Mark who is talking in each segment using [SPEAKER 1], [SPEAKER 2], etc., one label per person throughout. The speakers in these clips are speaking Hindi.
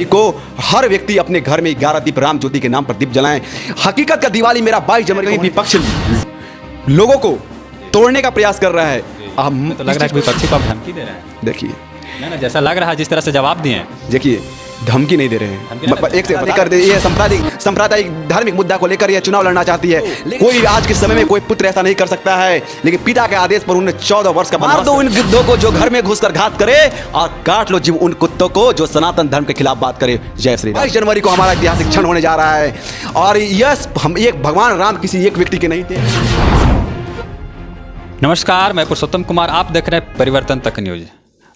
[SPEAKER 1] को हर व्यक्ति अपने घर में 11 दीप राम ज्योति के नाम पर दीप जलाएं। हकीकत का दिवाली मेरा 22 जनवरी को विपक्ष लोगों को तोड़ने का प्रयास कर रहा है।
[SPEAKER 2] तो लग रहा है कि विपक्षी को आप धमकी दे रहे हैं।
[SPEAKER 1] देखिए
[SPEAKER 2] ना जैसा लग रहा है जिस तरह से जवाब दिए,
[SPEAKER 1] देखिए धमकी नहीं दे रहे हैं। एक से लेकर ये सांप्रदायिक धार्मिक मुद्दा को लेकर ये चुनाव लड़ना चाहती है। कोई आज के समय में कोई पुत्र ऐसा नहीं कर सकता है, लेकिन पिता के आदेश पर उन्हें 14 वर्ष का मार दो उन गिद्धों को जो घर में घुसकर घात करे, और काट लो जीव उन कुत्तों को जो सनातन धर्म के खिलाफ बात करे। जय श्री राम। 22 जनवरी को हमारा ऐतिहासिक क्षण होने जा रहा है, और यह हम एक भगवान राम किसी एक व्यक्ति के नहीं थे।
[SPEAKER 2] नमस्कार, मैं पुरुषोत्तम कुमार, आप देख रहे हैं परिवर्तन तक न्यूज।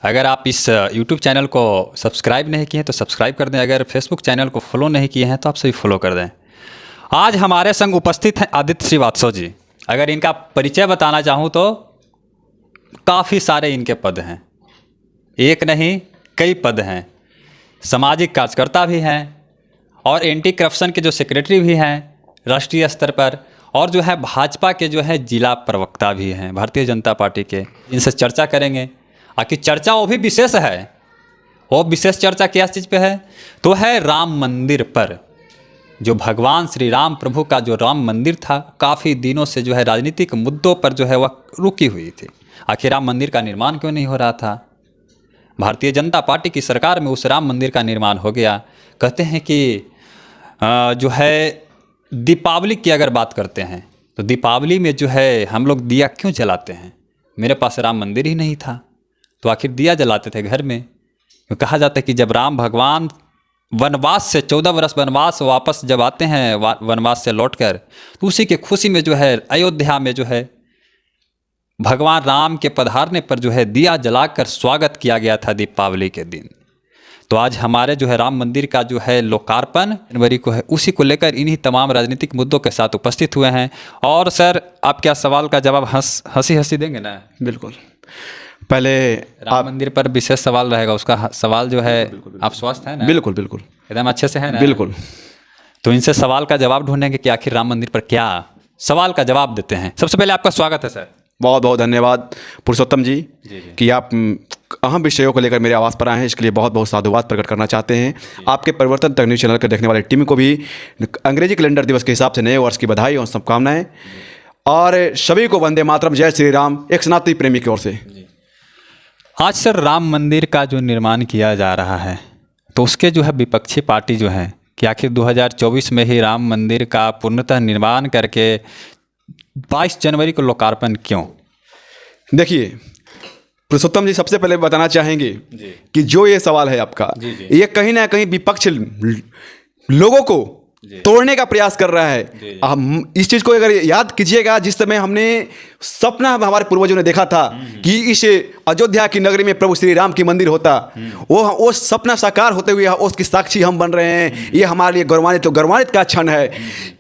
[SPEAKER 2] अगर आप इस YouTube चैनल को सब्सक्राइब नहीं किए हैं तो सब्सक्राइब कर दें। अगर Facebook चैनल को फॉलो नहीं किए हैं तो आप सभी फॉलो कर दें। आज हमारे संग उपस्थित हैं आदित्य श्रीवास्तव जी। अगर इनका परिचय बताना चाहूँ तो काफ़ी सारे इनके पद हैं, एक नहीं कई पद हैं। सामाजिक कार्यकर्ता भी हैं और एंटी करप्शन के जो सेक्रेटरी भी हैं राष्ट्रीय स्तर पर, और जो है भाजपा के जो है जिला प्रवक्ता भी हैं भारतीय जनता पार्टी के। इनसे चर्चा करेंगे। आखिर चर्चा वो भी विशेष है। वो विशेष चर्चा किस चीज़ पे है? तो है राम मंदिर पर। जो भगवान श्री राम प्रभु का जो राम मंदिर था, काफ़ी दिनों से जो है राजनीतिक मुद्दों पर जो है वह रुकी हुई थी। आखिर राम मंदिर का निर्माण क्यों नहीं हो रहा था? भारतीय जनता पार्टी की सरकार में उस राम मंदिर का निर्माण हो गया। कहते हैं कि जो है दीपावली की अगर बात करते हैं तो दीपावली में जो है हम लोग दिया क्यों जलाते हैं? मेरे पास राम मंदिर ही नहीं था तो आखिर दिया जलाते थे घर में। क्यों कहा जाता है कि जब राम भगवान वनवास से 14 वर्ष वनवास वापस जब आते हैं वनवास से लौटकर, तो उसी की खुशी में जो है अयोध्या में जो है भगवान राम के पधारने पर जो है दिया जलाकर स्वागत किया गया था दीपावली के दिन। तो आज हमारे जो है राम मंदिर का जो है लोकार्पण जनवरी को है, उसी को लेकर इन्हीं तमाम राजनीतिक मुद्दों के साथ उपस्थित हुए हैं। और सर, आप क्या सवाल का जवाब हंसी हंसी देंगे ना?
[SPEAKER 1] बिल्कुल। पहले
[SPEAKER 2] राम मंदिर पर विशेष सवाल रहेगा, उसका सवाल जो है आप स्वस्थ हैं ना?
[SPEAKER 1] बिल्कुल बिल्कुल
[SPEAKER 2] एकदम अच्छे से है ना?
[SPEAKER 1] बिल्कुल।
[SPEAKER 2] तो इनसे सवाल का जवाब ढूंढेंगे कि आखिर राम मंदिर पर क्या सवाल का जवाब देते हैं। सबसे पहले आपका स्वागत है सर।
[SPEAKER 1] बहुत बहुत धन्यवाद पुरुषोत्तम जी कि आप अहम विषयों को लेकर मेरे आवाज़ पर आए हैं। इसके लिए बहुत बहुत साधुवाद प्रकट करना चाहते हैं। आपके परिवर्तन तक न्यूज़ चैनल के देखने वाले टीम को भी अंग्रेजी कैलेंडर दिवस के हिसाब से नए वर्ष की बधाई और शुभकामनाएं, और सभी को वंदे मातरम, जय श्री राम, एक सनातनी प्रेमी की ओर से।
[SPEAKER 2] आज सर राम मंदिर का जो निर्माण किया जा रहा है, तो उसके जो है विपक्षी पार्टी जो है कि आखिर 2024 में ही राम मंदिर का पूर्णतः निर्माण करके 22 जनवरी को लोकार्पण क्यों?
[SPEAKER 1] देखिए पुरुषोत्तम जी, सबसे पहले बताना चाहेंगे कि जो ये सवाल है आपका, ये कहीं ना कहीं विपक्ष लोगों को तोड़ने का प्रयास कर रहा है। हम इस चीज़ को अगर याद कीजिएगा, जिस समय हमने सपना हमारे पूर्वजों ने देखा था कि इस अयोध्या की नगरी में प्रभु श्री राम की मंदिर होता, वो सपना साकार होते हुए उसकी साक्षी हम बन रहे हैं। ये हमारे लिए गौरवान्वित का क्षण है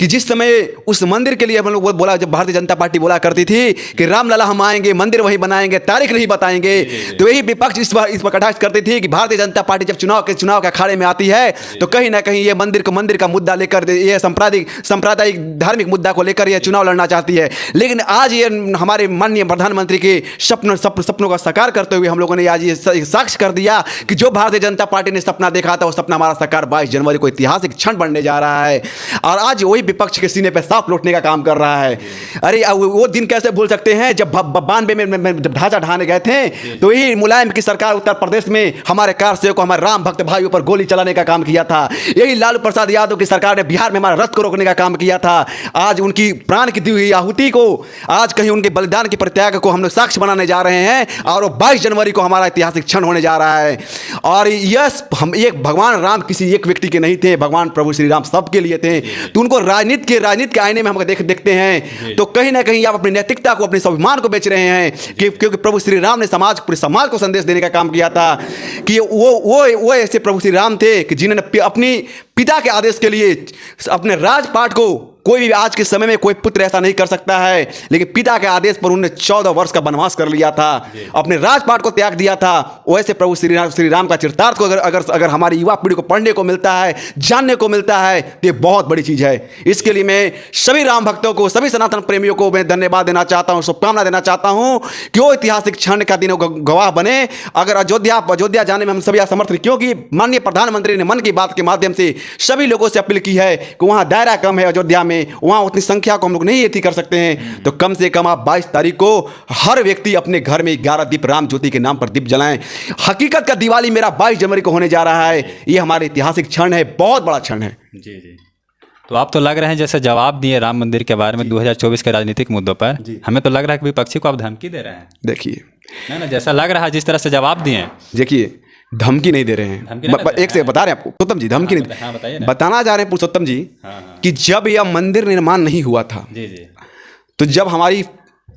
[SPEAKER 1] कि जिस समय उस मंदिर के लिए हम लोग बोला, जब भारतीय जनता पार्टी बोला करती थी कि रामलला हम आएंगे, मंदिर वहीं बनाएंगे, तारीख नहीं बताएंगे, तो यही विपक्ष इस पर कटाक्ष करती थी कि भारतीय जनता पार्टी जब चुनाव के अखाड़े में आती है तो कहीं ना कहीं ये मंदिर का मुद्दा लेकर, ये सांप्रदायिक धार्मिक मुद्दा को लेकर ये चुनाव लड़ना चाहती है। लेकिन आज ये हमारे माननीय प्रधानमंत्री के सपनों का साकार करते हुए हम लोगों ने आज ये साक्ष्य कर दिया कि जो भारतीय जनता पार्टी ने सपना देखा था वो सपना हमारा साकार 22 जनवरी को ऐतिहासिक क्षण बनने जा रहा है, और आज वही विपक्ष के सीने पे सांप लौटने का काम कर रहा है। अरे वो दिन कैसे भूल सकते हैं जब 92 में जब ढांचा ढाने गए थे, तो यही मुलायम की सरकार उत्तर प्रदेश में हमारे कारसेवक को, हमारे राम भक्त भाइयों पर गोली चलाने का काम किया था। यही लालू प्रसाद यादव की सरकार ने बिहार में हमारे रथ को रोकने का काम किया था। आज उनकी प्राण की दी हुई आहुति को, आज कहीं उनके बलिदान के प्रत्याग को हम लोग साक्ष्य बनाने जा रहे हैं, और वो 22 जनवरी को हमारा ऐतिहासिक क्षण होने जा रहा है। और यस, हम एक भगवान राम किसी एक व्यक्ति के नहीं थे, भगवान प्रभु श्री राम सबके लिए थे। तो उनको राजनीति के आईने में हम देखते हैं तो कहीं ना कहीं आप अपनी नैतिकता को, अपने स्वाभिमान को बेच रहे हैं क्योंकि प्रभु श्री राम ने पूरे समाज को संदेश देने का काम किया था कि वो ऐसे प्रभु श्री राम थे कि जिन्होंने अपनी पिता के आदेश के लिए अपने राजपाट को कोई भी आज के समय में कोई पुत्र ऐसा नहीं कर सकता है, लेकिन पिता के आदेश पर उन्होंने 14 वर्ष का वनवास कर लिया था, अपने राजपाट को त्याग दिया था। वैसे प्रभु श्री राम का चरितार्थ को अगर हमारी युवा पीढ़ी को पढ़ने को मिलता है, जानने को मिलता है, तो ये बहुत बड़ी चीज़ है। इसके लिए मैं सभी राम भक्तों को, सभी सनातन प्रेमियों को मैं धन्यवाद देना चाहता हूँ, शुभकामना देना चाहता हूँ कि वो ऐतिहासिक क्षण का दिन गवाह बने। अगर अयोध्या जाने में हम सभी असमर्थ, क्योंकि माननीय प्रधानमंत्री ने मन की बात के माध्यम से सभी लोगों से अपील की है कि वहाँ दायरा कम है, अयोध्या में वहाँ उतनी संख्या को हम लोग नहीं कर सकते हैं, तो कम से कम आप 22 तारीख को हर व्यक्ति अपने घर में 11 दीप राम ज्योति के नाम पर दीप जलाएं। हकीकत का दिवाली मेरा 22 जनवरी को होने जा रहा है। ये हमारे ऐतिहासिक क्षण है, बहुत बड़ा क्षण है।
[SPEAKER 2] जी जी। तो आप तो लग रहे हैं जैसे जवाब दिए राम मंदिर के बारे में 2024 के राजनीतिक मुद्दों पर, हमें तो लग रहा है कि विपक्षी को आप धमकी दे रहे हैं।
[SPEAKER 1] देखिए
[SPEAKER 2] ना जैसा लग रहा है जिस तरह से जवाब दिए,
[SPEAKER 1] देखिए धमकी नहीं दे रहे हैं, एक से बता रहे हैं आपको पुरुषोत्तम जी, धमकी नहीं बताना चाह रहे हैं पुरुषोत्तम जी कि जब यह मंदिर निर्माण नहीं हुआ था, तो जब हमारी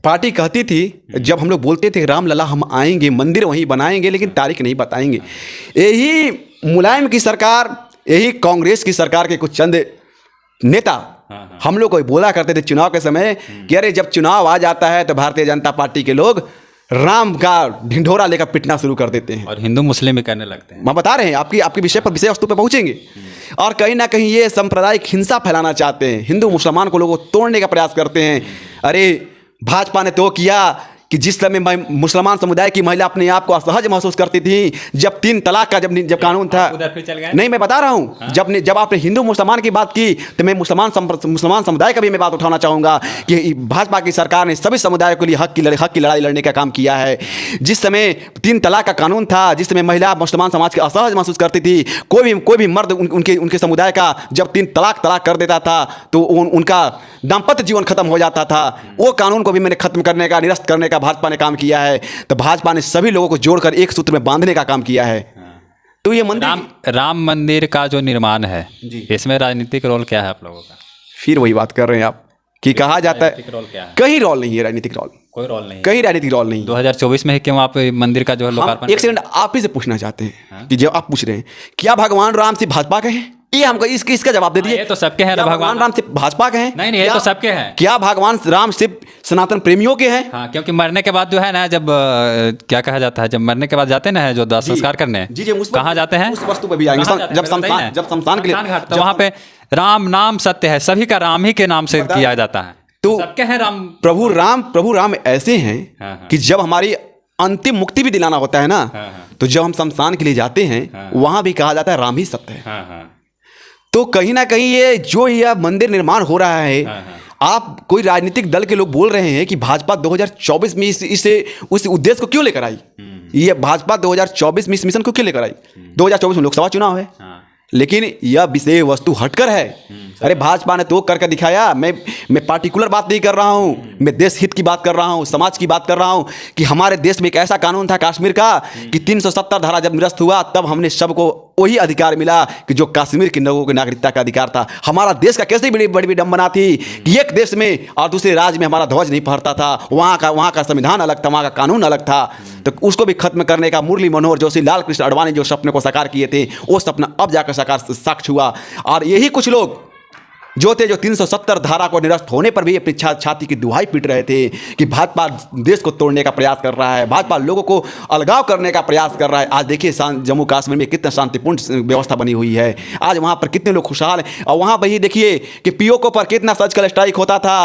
[SPEAKER 1] पार्टी कहती थी, जब हम लोग बोलते थे राम लला हम आएंगे, मंदिर वहीं बनाएंगे, लेकिन तारीख नहीं बताएंगे, यही मुलायम की सरकार, यही कांग्रेस की सरकार के कुछ चंद नेता हम लोग को बोला करते थे चुनाव के समय कि अरे जब चुनाव आ जाता है तो भारतीय जनता पार्टी के लोग राम का ढिंढोरा लेकर पिटना शुरू कर देते हैं
[SPEAKER 2] और हिंदू मुस्लिम भी करने लगते हैं।
[SPEAKER 1] हम बता रहे हैं आपकी विषय पर, विषय वस्तु पे पहुंचेंगे। और कहीं ना कहीं ये सांप्रदायिक हिंसा फैलाना चाहते हैं, हिंदू मुसलमान को लोगों को तोड़ने का प्रयास करते हैं। अरे भाजपा ने तो किया कि जिस समय मुसलमान समुदाय की महिला अपने आप को असहज महसूस करती थी, जब 3 तलाक का जब कानून था, नहीं मैं बता रहा हूँ, जब आपने हिंदू मुसलमान की बात की तो मैं मुसलमान समुदाय का भी मैं बात उठाना चाहूँगा कि भाजपा की सरकार ने सभी समुदायों के लिए हक की लड़ाई लड़ने का काम किया है। जिस समय 3 तलाक का कानून था, जिस समय महिला मुसलमान समाज की असहज महसूस करती थी, कोई भी मर्द उनके समुदाय का जब 3 तलाक कर देता था तो उनका दाम्पत्य जीवन खत्म हो जाता था। वो कानून को भी मैंने खत्म करने का, निरस्त करने का भाजपा ने काम किया है। तो भाजपा ने सभी लोगों को जोड़कर एक सूत्र में बांधने का काम किया है। तो ये मंदिर
[SPEAKER 2] राम मंदिर का जो निर्माण है, इसमें राजनीतिक रोल क्या है आप लोगों का?
[SPEAKER 1] फिर वही बात कर रहे हैं आप कि कहा जाता है कहीं रोल नहीं है, राजनीतिक रोल
[SPEAKER 2] कोई रोल नहीं,
[SPEAKER 1] कहीं राजनीतिक रोल नहीं।
[SPEAKER 2] 2024 में क्यों आप मंदिर का जो है लोकार्पण?
[SPEAKER 1] एक सेकंड आप ही से पूछना चाहते हैं कि जब आप पूछ रहे हैं क्या भगवान राम से भाजपा के हैं, ये हमको इसका जवाब दे दीजिए।
[SPEAKER 2] ये तो सबके हैं,
[SPEAKER 1] भगवान राम से भाजपा के हैं?
[SPEAKER 2] नहीं, ये तो सबके हैं।
[SPEAKER 1] क्या भगवान राम सिर्फ सनातन प्रेमियों के हैं?
[SPEAKER 2] हाँ, क्योंकि मरने के बाद जो है ना, जब क्या कहा जाता है, जब मरने के बाद जाते ना है जो दाह संस्कार करने, कहाँ जाते हैं?
[SPEAKER 1] उस वस्तु पे भी आएंगे, जब शमशान के लिए,
[SPEAKER 2] तो वहाँ पे राम नाम सत्य है, सभी का राम ही के नाम से किया जाता है।
[SPEAKER 1] तो
[SPEAKER 2] सबके हैं राम।
[SPEAKER 1] प्रभु राम ऐसे हैं कि जब हमारी अंतिम मुक्ति भी दिलाना होता है ना, तो जब हम शमशान के लिए जाते हैं वहां भी कहा जाता है राम ही सत्य है। तो कहीं ना कहीं ये जो यह मंदिर निर्माण हो रहा है, आप कोई राजनीतिक दल के लोग बोल रहे हैं कि भाजपा 2024 में इसे उस उद्देश्य को क्यों लेकर आई? ये भाजपा 2024 में इस मिशन को क्यों लेकर आई? 2024 में लोकसभा चुनाव है, लेकिन यह विषय वस्तु हटकर है। अरे भाजपा ने तो करके दिखाया। मैं पार्टिकुलर बात नहीं कर रहा हूँ, मैं देश हित की बात कर रहा हूँ, समाज की बात कर रहा हूँ कि हमारे देश में एक ऐसा कानून था कश्मीर का कि 370 धारा जब निरस्त हुआ तब हमने सबको वही अधिकार मिला कि जो कश्मीर के लोगों की नागरिकता का अधिकार था। हमारा देश का कैसे बड़ी विडंबना थी कि एक देश में और दूसरे राज्य में हमारा ध्वज नहीं फहरता था, वहाँ का संविधान अलग था, वहाँ का कानून अलग था। तो उसको भी खत्म करने का मुरली मनोहर जोशी, लाल कृष्ण आडवाणी जो सपने को साकार किए थे, वो सपना अब जाकर साक्ष्य हुआ। और यही कुछ लोग जो थे जो 370 धारा को निरस्त होने पर भी अपनी छाती की दुहाई पीट रहे थे कि भाजपा देश को तोड़ने का प्रयास कर रहा है, भाजपा लोगों को अलगाव करने का प्रयास कर रहा है। आज देखिए जम्मू कश्मीर में कितना शांतिपूर्ण व्यवस्था बनी हुई है, आज वहाँ पर कितने लोग खुशहाल हैं। और वहाँ पर ही देखिए कि पीओके पर कितना सर्जिकल स्ट्राइक होता था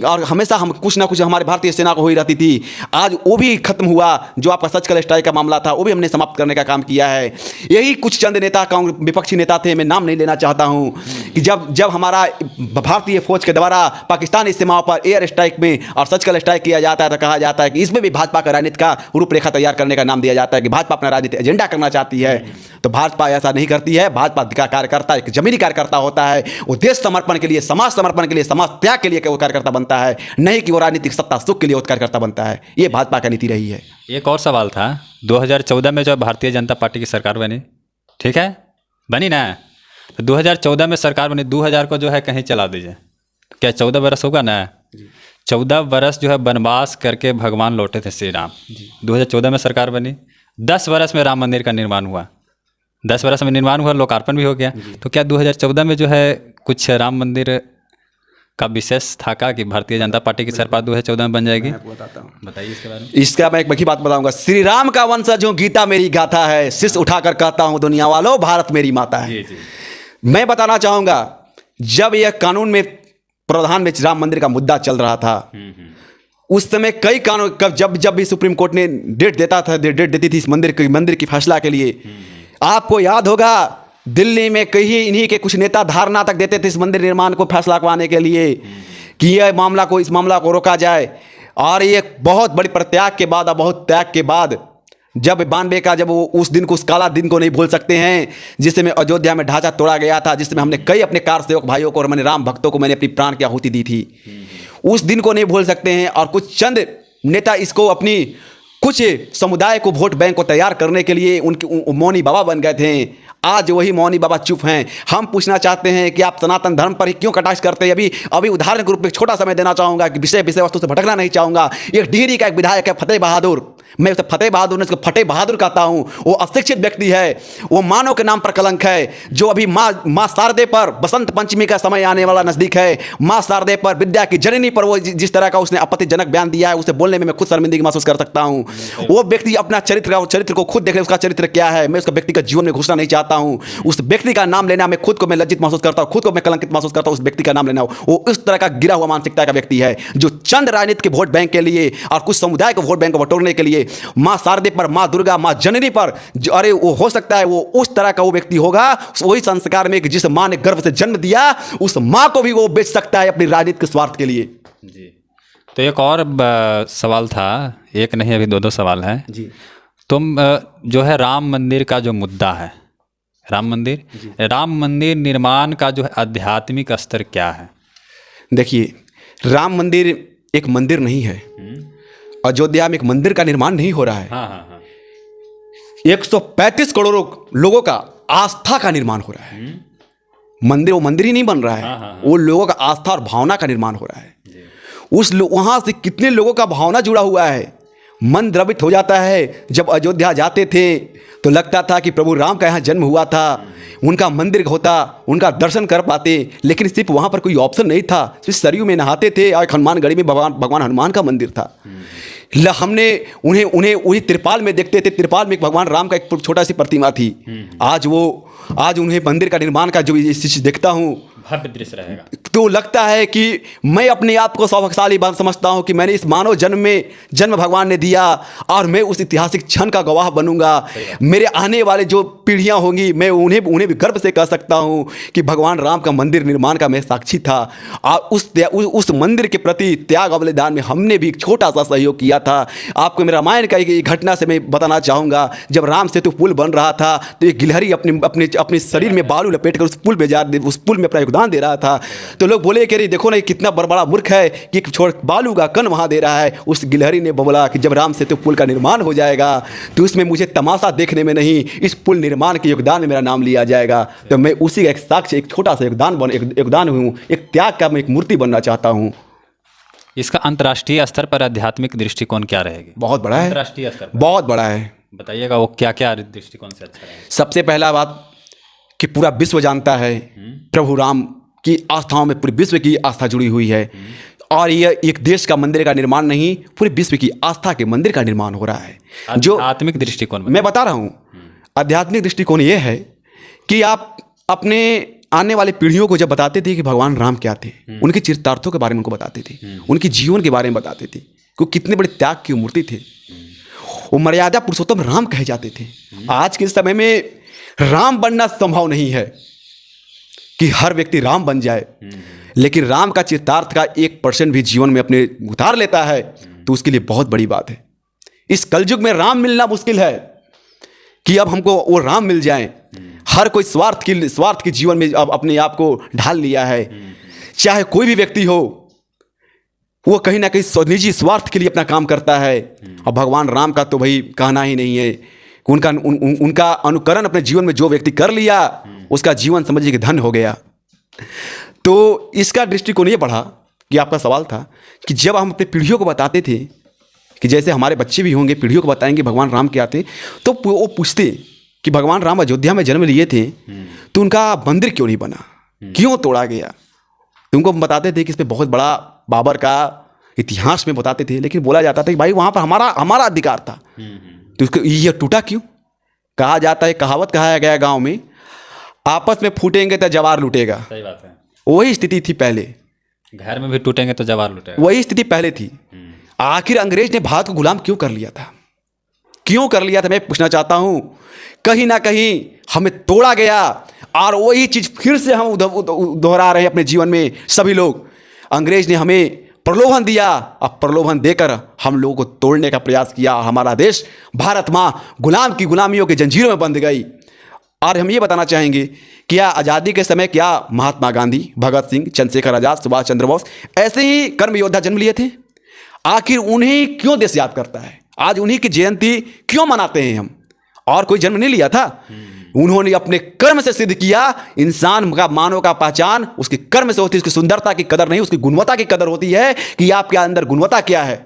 [SPEAKER 1] और हमेशा हम कुछ ना कुछ हमारे भारतीय सेना को हुई रहती थी। आज वो भी खत्म हुआ, जो आपका सर्जिकल स्ट्राइक का मामला था वो भी हमने समाप्त करने का काम किया है। यही कुछ चंद नेता, कांग्रेस विपक्षी नेता थे, मैं नाम नहीं लेना चाहता हूँ, कि जब हमारा भारतीय फौज के द्वारा पाकिस्तानी सीमाओं पर एयर स्ट्राइक में और सर्जिकल स्ट्राइक किया जाता है तो कहा जाता है कि इसमें भी भाजपा का राजनीति का रूपरेखा तैयार करने का नाम दिया जाता है कि भाजपा अपना राजनीतिक एजेंडा करना चाहती है। तो भाजपा ऐसा नहीं करती है। भाजपा का कार्यकर्ता एक जमीनी कार्यकर्ता होता है, वो देश समर्पण के लिए, समाज समर्पण के लिए, समाज त्याग के लिए वो कार्यकर्ता बनता है, नहीं कि वो राजनीतिक सत्ता सुख के लिए वो कार्यकर्ता बनता है। ये भाजपा का नीति रही है।
[SPEAKER 2] एक और सवाल था, 2014 में जो भारतीय जनता पार्टी की सरकार बनी, ठीक है, बनी ना, तो 2014 में सरकार बनी, 2000 को जो है कहीं चला दीजिए, क्या 14 बरस होगा ना? 14 बरस जो है वनवास करके भगवान लौटे थे श्री राम। 2014 में सरकार बनी, 10 बरस में राम मंदिर का निर्माण हुआ, 10 बरस में निर्माण हुआ, लोकार्पण भी हो गया। तो क्या 2014 में जो है कुछ राम मंदिर का विशेष था का कि भारतीय जनता पार्टी की सरकार 2014 में बन जाएगी?
[SPEAKER 1] आपको बताता हूँ,
[SPEAKER 2] बताइए इसके बारे में।
[SPEAKER 1] इसका मैं एक बड़ी बात बताऊंगा। श्री राम का वंशज हूँ, गीता मेरी गाथा है, शीश उठाकर कहता हूँ दुनिया वालों भारत मेरी माता है। मैं बताना चाहूंगा, जब यह कानून में प्रावधान में राम मंदिर का मुद्दा चल रहा था, उस समय कई कानून जब भी सुप्रीम कोर्ट ने डेट देती थी इस मंदिर की फैसला के लिए, आपको याद होगा दिल्ली में कहीं इन्हीं के कुछ नेता धारणा तक देते थे इस मंदिर निर्माण को फैसला करवाने के लिए कि इस मामला को रोका जाए। और ये बहुत बड़ी प्रत्याग के बाद और बहुत त्याग के बाद, जब 92 का जब वो उस दिन को, उस काला दिन को नहीं भूल सकते हैं जिसमें अयोध्या में ढांचा तोड़ा गया था, जिसमें हमने कई अपने कार सेवक भाइयों को और मैंने राम भक्तों को मैंने अपनी प्राण की आहुति दी थी, उस दिन को नहीं भूल सकते हैं। और कुछ चंद नेता इसको अपनी कुछ समुदाय को वोट बैंक को तैयार करने के लिए उनके मौनी बाबा बन गए थे। आज वही मौनी बाबा चुप हैं। हम पूछना चाहते हैं कि आप सनातन धर्म पर ही क्यों कटाक्ष करते हैं? अभी उदाहरण के रूप में छोटा समय देना चाहूँगा कि विषय वस्तु से भटकना नहीं चाहूँगा। एक डिहरी का एक विधायक है फतेह बहादुर, मैं उसे फतेह बहादुर नहीं, उसको फतेह बहादुर कहता हूँ। वो अशिक्षित व्यक्ति है, वो मानव के नाम पर कलंक है। जो अभी माँ शारदे पर बसंत पंचमी का समय आने वाला नज़दीक है, माँ शारदे पर, विद्या की जननी पर वो जिस तरह का उसने आपत्तिजनक बयान दिया है, उसे बोलने में मैं खुद शर्मिंदगी महसूस कर सकता हूँ। वो व्यक्ति अपना चरित्र को खुद देख ले, उसका चरित्र क्या है। मैं उसका व्यक्तिगत जीवन में घुसना नहीं चाहता हूँ। उस व्यक्ति का नाम लेना मैं खुद को मैं लज्जित महसूस करता हूँ, खुद को मैं कलंकित महसूस करता हूँ। उस व्यक्ति का नाम लेना, वो इस तरह का गिरा हुआ मानसिकता का व्यक्ति है जो चंद राजनीति के वोट बैंक के लिए और कुछ समुदाय को वोट बैंक को बटोरने के लिए माँ शारदे पर, माँ दुर्गा, माँ जननी पर, अरे वो हो सकता है वो उस तरह का वो व्यक्ति होगा वही संस्कार में कि जिस माँ ने गर्भ से जन्म दिया, उस माँ को भी वो बेच सकता है अपनी राजनीति के स्वार्थ के लिए।
[SPEAKER 2] जी, तो एक और सवाल था, एक नहीं अभी दो सवाल है
[SPEAKER 1] जी।
[SPEAKER 2] तुम जो है राम मंदिर का जो मुद्दा है, राम मंदिर निर्माण का जो है आध्यात्मिक स्तर क्या है?
[SPEAKER 1] देखिए, राम मंदिर एक मंदिर नहीं है। अयोध्या में एक मंदिर का निर्माण नहीं हो रहा है।
[SPEAKER 2] हाँ।
[SPEAKER 1] 135 करोड़ लोगों का आस्था का निर्माण हो रहा है। वो मंदिर ही नहीं बन रहा है। वो लोगों का आस्था और भावना का निर्माण हो रहा है। वहां से कितने लोगों का भावना जुड़ा हुआ है, मन द्रवित हो जाता है। जब अयोध्या जाते थे तो लगता था कि प्रभु राम का यहाँ जन्म हुआ था, उनका मंदिर होता, उनका दर्शन कर पाते। लेकिन सिर्फ वहाँ पर कोई ऑप्शन नहीं था, सिर्फ सरयू में नहाते थे और हनुमानगढ़ी में भगवान हनुमान का मंदिर था। हमने उन्हें वही त्रिपाल में देखते थे। त्रिपाल में भगवान राम का एक छोटा सी प्रतिमा थी। आज उन्हें मंदिर का निर्माण का जो चीज़ देखता हूँ,
[SPEAKER 2] भव्य दृश्य रहेगा,
[SPEAKER 1] तो लगता है कि मैं अपने आप को सौभाग्यशाली समझता हूँ कि मैंने इस मानव जन्म में जन्म भगवान ने दिया और मैं उस ऐतिहासिक क्षण का गवाह बनूंगा। मेरे आने वाले जो पीढ़ियाँ होंगी, मैं उन्हें भी गर्व से कह सकता हूँ कि भगवान राम का मंदिर निर्माण का मैं साक्षी था। और उस मंदिर के प्रति त्याग और बलिदान में हमने भी एक छोटा सा सहयोग किया था। आपको मेरा रामायण का एक घटना से मैं बताना चाहूँगा। जब राम सेतु पुल बन रहा था तो एक गिलहरी अपने शरीर में बालू लपेट कर उस पुल में अपना योगदान दे रहा था। तो लोग बोले कि अरे देखो ना, कितना बड़ा मूर्ख है कि छोड़ बालू का कण वहाँ दे रहा है। उस गिलहरी ने बोला कि जब राम सेतु पुल का निर्माण हो जाएगा तो उसमें मुझे तमाशा देखने में नहीं, इस पुल निर्माण के योगदान में मेरा नाम लिया जाएगा। तो मैं उसी का एक साक्ष्य, एक छोटा सा योगदान हूँ, एक त्याग का मैं एक मूर्ति बनना चाहता हूँ।
[SPEAKER 2] इसका अंतर्राष्ट्रीय स्तर पर आध्यात्मिक दृष्टिकोण क्या रहेगी?
[SPEAKER 1] बहुत बड़ा है,
[SPEAKER 2] अंतर्राष्ट्रीय स्तर पर
[SPEAKER 1] बहुत बड़ा है।
[SPEAKER 2] बताइएगा वो क्या क्या दृष्टिकोण से अच्छा रहेगा?
[SPEAKER 1] सबसे पहला बात कि पूरा विश्व जानता है प्रभु राम की आस्थाओं में पूरे विश्व की आस्था जुड़ी हुई है। और यह एक देश का मंदिर का निर्माण नहीं, पूरे विश्व की आस्था के मंदिर का निर्माण हो रहा है। जो
[SPEAKER 2] आध्यात्मिक दृष्टिकोण
[SPEAKER 1] मैं बता रहा हूँ, आध्यात्मिक दृष्टिकोण ये है कि आप अपने आने वाले पीढ़ियों को जब बताते थे कि भगवान राम क्या थे, उनके चरितार्थों के बारे में उनको बताते थे, उनके जीवन के बारे में बताते थे कि कितने बड़े त्याग की मूर्ति थे। वो मर्यादा पुरुषोत्तम राम कहे जाते थे। आज के समय में राम बनना संभव नहीं है कि हर व्यक्ति राम बन जाए, लेकिन राम का चित्तार्थ का 1% भी जीवन में अपने उतार लेता है तो उसके लिए बहुत बड़ी बात है। इस कलयुग में राम मिलना मुश्किल है कि अब हमको वो राम मिल जाए। हर कोई स्वार्थ के जीवन में अब अपने आप को ढाल लिया है। चाहे कोई भी व्यक्ति हो, वो कहीं ना कहीं निजी स्वार्थ के लिए अपना काम करता है। और भगवान राम का तो भाई कहना ही नहीं है। उनका अनुकरण अपने जीवन में जो व्यक्ति कर लिया, उसका जीवन समझिए कि धन हो गया। तो इसका दृष्टिकोण ये बढ़ा कि आपका सवाल था कि जब हम अपने पीढ़ियों को बताते थे कि जैसे हमारे बच्चे भी होंगे, पीढ़ियों को बताएंगे भगवान राम क्या थे, तो वो पूछते कि भगवान राम अयोध्या में जन्म लिए थे तो उनका मंदिर क्यों नहीं बना, क्यों तोड़ा गया? तुमको हम बताते थे कि इस पे बहुत बड़ा बाबर का इतिहास में बताते थे, लेकिन बोला जाता था कि भाई वहाँ पर हमारा अधिकार था। तो इसको ये टूटा क्यों? कहा जाता है, कहावत कहा गया गाँव में, आपस में फूटेंगे तो जवार लूटेगा।
[SPEAKER 2] सही बात है।
[SPEAKER 1] वही स्थिति थी पहले,
[SPEAKER 2] घर में भी टूटेंगे तो जवार लूटेगा।
[SPEAKER 1] वही स्थिति पहले थी। आखिर अंग्रेज ने भारत को गुलाम क्यों कर लिया था? क्यों कर लिया था, मैं पूछना चाहता हूं। कहीं ना कहीं हमें तोड़ा गया और वही चीज फिर से हम दोहरा रहे हैं अपने जीवन में सभी लोग। अंग्रेज ने हमें प्रलोभन दिया, अब प्रलोभन देकर हम लोगों को तोड़ने का प्रयास किया। हमारा देश भारत माँ गुलाम की गुलामियों के जंजीरों में बंध गई। और हम ये बताना चाहेंगे, क्या आज़ादी के समय क्या महात्मा गांधी, भगत सिंह, चंद्रशेखर आजाद, सुभाष चंद्र बोस ऐसे ही कर्म योद्धा जन्म लिए थे? आखिर उन्हें क्यों देश याद करता है? आज उन्हीं की जयंती क्यों मनाते हैं हम? और कोई जन्म नहीं लिया था। उन्होंने अपने कर्म से सिद्ध किया। इंसान का, मानव का पहचान उसके कर्म से होती है, उसकी सुंदरता की कदर नहीं, उसकी गुणवत्ता की कदर होती है कि आपके अंदर गुणवत्ता क्या है।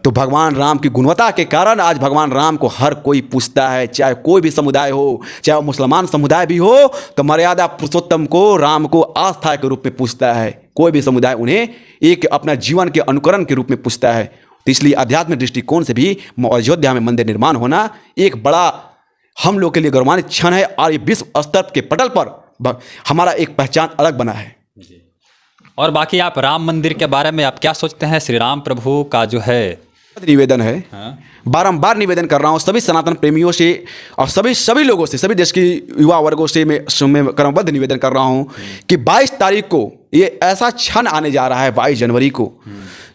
[SPEAKER 1] तो भगवान राम की गुणवत्ता के कारण आज भगवान राम को हर कोई पूछता है, चाहे कोई भी समुदाय हो, चाहे मुसलमान समुदाय भी हो, तो मर्यादा पुरुषोत्तम को, राम को आस्था के रूप में पूछता है। कोई भी समुदाय उन्हें एक अपना जीवन के अनुकरण के रूप में पूछता है। तो इसलिए आध्यात्मिक दृष्टिकोण से भी अयोध्या में मंदिर निर्माण होना एक बड़ा हम लोग के लिए गौरवान्वित क्षण है। और ये विश्व स्तर के पटल पर हमारा एक पहचान अलग बना है।
[SPEAKER 2] और बाकी आप राम मंदिर के बारे में आप क्या सोचते हैं? श्री राम प्रभु का जो है
[SPEAKER 1] निवेदन है, बारंबार निवेदन कर रहा हूँ सभी सनातन प्रेमियों से और सभी लोगों से, सभी देश की युवा वर्गों से मैं क्रमबद्ध निवेदन कर रहा हूँ कि 22 तारीख को ये ऐसा क्षण आने जा रहा है, 22 जनवरी को,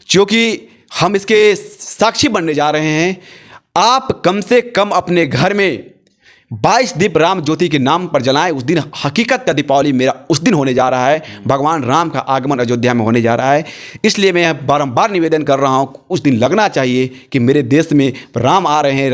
[SPEAKER 1] जो कि हम इसके साक्षी बनने जा रहे हैं। आप कम से कम अपने घर में 22 दीप राम ज्योति के नाम पर जलाएं। उस दिन हकीकत का दीपावली मेरा उस दिन होने जा रहा है। भगवान राम का आगमन अयोध्या में होने जा रहा है। इसलिए मैं बारंबार निवेदन कर रहा हूँ, उस दिन लगना चाहिए कि मेरे देश में राम आ रहे हैं,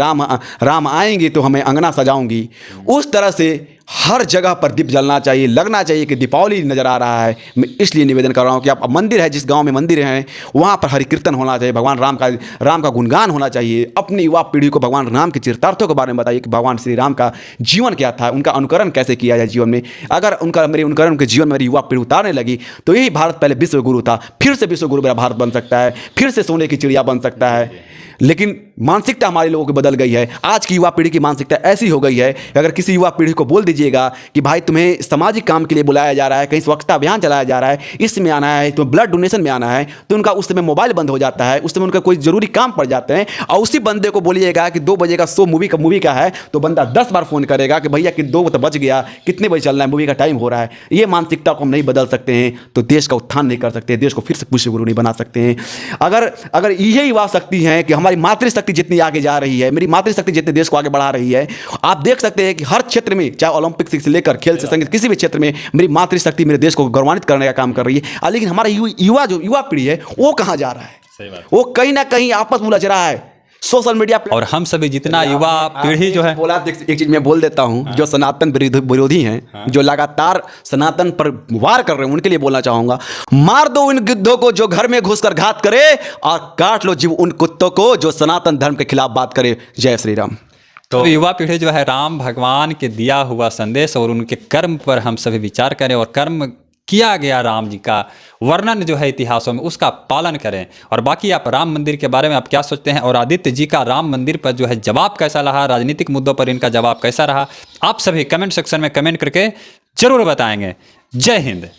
[SPEAKER 1] राम आएंगे तो हमें अंगना सजाऊंगी। उस तरह से हर जगह पर दीप जलना चाहिए, लगना चाहिए कि दीपावली नज़र आ रहा है। मैं इसलिए निवेदन कर रहा हूँ कि आप मंदिर है, जिस गांव में मंदिर है वहाँ पर हरि कीर्तन होना चाहिए, भगवान राम का गुणगान होना चाहिए। अपनी युवा पीढ़ी को भगवान राम के चरितार्थों के बारे में बताइए कि भगवान श्री राम का जीवन क्या था, उनका अनुकरण कैसे किया जाए जीवन में। अगर मेरे अनुकरण के जीवन में मेरी युवा पीढ़ी उतारने लगी तो यही भारत पहले विश्व गुरु था, फिर से विश्व गुरु मेरा भारत बन सकता है, फिर से सोने की चिड़िया बन सकता है। लेकिन मानसिकता हमारे लोगों की बदल गई है। आज की युवा पीढ़ी की मानसिकता ऐसी हो गई है, अगर किसी युवा पीढ़ी को बोल दीजिएगा कि भाई तुम्हें सामाजिक काम के लिए बुलाया जा रहा है, कहीं स्वच्छता अभियान चलाया जा रहा है, इसमें आना है, तुम्हें ब्लड डोनेशन में आना है, तो उनका उस समय मोबाइल बंद हो जाता है, उस समय उनका कोई जरूरी काम पड़ जाते हैं। और उसी बंदे को बोलिएगा कि 2 बजे का शो मूवी का है, तो बंदा 10 बार फ़ोन करेगा कि भैया कि 2 तो बज गया, कितने बजे चलना है, मूवी का टाइम हो रहा है। ये मानसिकता को हम नहीं बदल सकते हैं तो देश का उत्थान नहीं कर सकते, देश को फिर से विश्व गुरु नहीं बना सकते हैं। अगर यही युवा शक्ति है कि हमारी मातृशक्ति जितनी आगे जा रही है, मेरी मातृशक्ति जितने देश को आगे बढ़ा रही है, आप देख सकते हैं कि हर क्षेत्र में, चाहे ओलंपिक से लेकर खेल से संगीत, किसी भी क्षेत्र में मेरी मातृशक्ति मेरे देश को गौरवान्वित करने का काम कर रही है। लेकिन हमारा युवा पीढ़ी है वो कहाँ जा रहा है? सही बात। वो कहीं ना कहीं आपस में उलझ रहा है सोशल मीडिया।
[SPEAKER 2] और हम सभी जितना युवा पीढ़ी जो है,
[SPEAKER 1] बोला एक चीज मैं बोल देता हूं, जो सनातन विरोधी हैं, जो लगातार सनातन पर वार कर रहे हैं, उनके लिए बोलना चाहूंगा, मार दो उन गिद्धों को जो घर में घुसकर घात करे, और काट लो जीव उन कुत्तों को जो सनातन धर्म के खिलाफ बात करे। जय श्री राम।
[SPEAKER 2] तो युवा पीढ़ी जो है राम भगवान के दिया हुआ संदेश और उनके कर्म पर हम सभी विचार करें, और कर्म किया गया राम जी का वर्णन जो है इतिहासों में, उसका पालन करें। और बाकी आप राम मंदिर के बारे में आप क्या सोचते हैं, और आदित्य जी का राम मंदिर पर जो है जवाब कैसा रहा, राजनीतिक मुद्दों पर इनका जवाब कैसा रहा, आप सभी कमेंट सेक्शन में कमेंट करके जरूर बताएंगे। जय हिंद।